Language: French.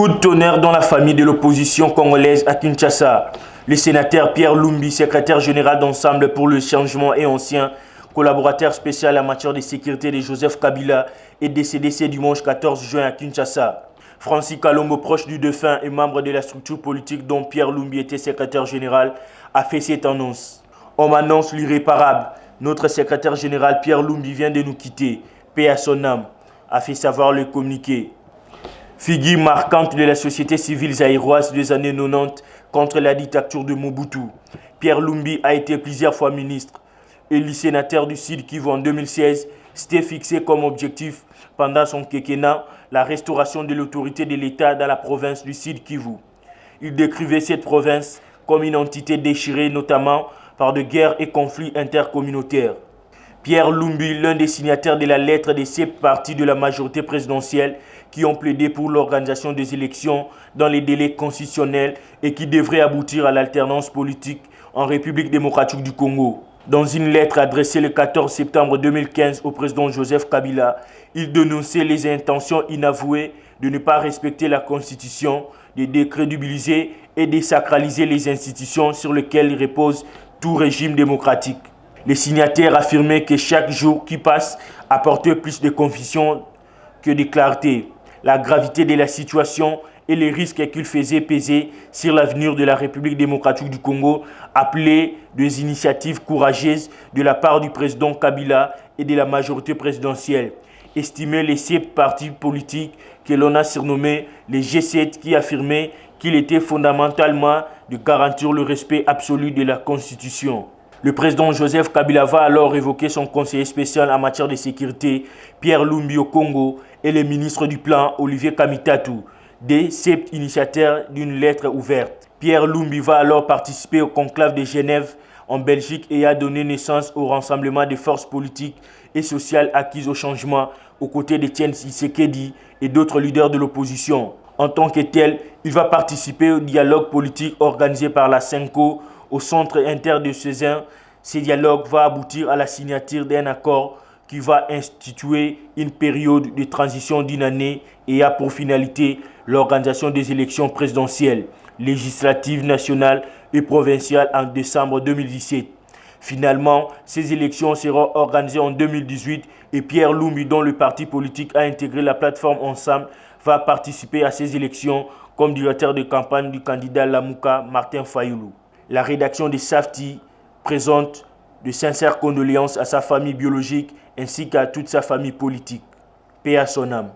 Coup de tonnerre dans la famille de l'opposition congolaise à Kinshasa. Le sénateur Pierre Lumbi, secrétaire général d'Ensemble pour le changement et ancien collaborateur spécial en matière de sécurité de Joseph Kabila, est décédé ce dimanche 14 juin à Kinshasa. Francis Kalombo, proche du défunt et membre de la structure politique dont Pierre Lumbi était secrétaire général, a fait cette annonce. On m'annonce l'irréparable. Notre secrétaire général Pierre Lumbi vient de nous quitter. Paix à son âme, a fait savoir le communiqué. Figure marquante de la société civile zaïroise des années 90 contre la dictature de Mobutu, Pierre Lumbi a été plusieurs fois ministre. Élu sénateur du Sud Kivu en 2016, s'était fixé comme objectif pendant son quinquennat la restauration de l'autorité de l'État dans la province du Sud Kivu. Il décrivait cette province comme une entité déchirée notamment par de guerres et conflits intercommunautaires. Pierre Lumbi, l'un des signataires de la lettre de ces partis de la majorité présidentielle qui ont plaidé pour l'organisation des élections dans les délais constitutionnels et qui devraient aboutir à l'alternance politique en République démocratique du Congo. Dans une lettre adressée le 14 septembre 2015 au président Joseph Kabila, il dénonçait les intentions inavouées de ne pas respecter la Constitution, de décrédibiliser et désacraliser les institutions sur lesquelles repose tout régime démocratique. Les signataires affirmaient que chaque jour qui passe apportait plus de confusion que de clarté. La gravité de la situation et les risques qu'il faisait peser sur l'avenir de la République démocratique du Congo appelaient des initiatives courageuses de la part du président Kabila et de la majorité présidentielle. Estimaient les 7 partis politiques que l'on a surnommés les G7 qui affirmaient qu'il était fondamentalement de garantir le respect absolu de la Constitution. Le président Joseph Kabila va alors évoquer son conseiller spécial en matière de sécurité, Pierre Lumbi au Congo, et le ministre du Plan, Olivier Kamitatu, des 7 initiateurs d'une lettre ouverte. Pierre Lumbi va alors participer au conclave de Genève en Belgique et a donné naissance au rassemblement des forces politiques et sociales acquises au changement aux côtés d'Etienne Tshisekedi et d'autres leaders de l'opposition. En tant que tel, il va participer au dialogue politique organisé par la CENCO au centre interdiocésain. Ce dialogue va aboutir à la signature d'un accord qui va instituer une période de transition d'une année et a pour finalité l'organisation des élections présidentielles, législatives nationales et provinciales en décembre 2017. Finalement, ces élections seront organisées en 2018 et Pierre Lumbi, dont le parti politique a intégré la plateforme Ensemble, va participer à ces élections comme directeur de campagne du candidat Lamouka Martin Fayoulou. La rédaction de Safety présente de sincères condoléances à sa famille biologique ainsi qu'à toute sa famille politique. Paix à son âme.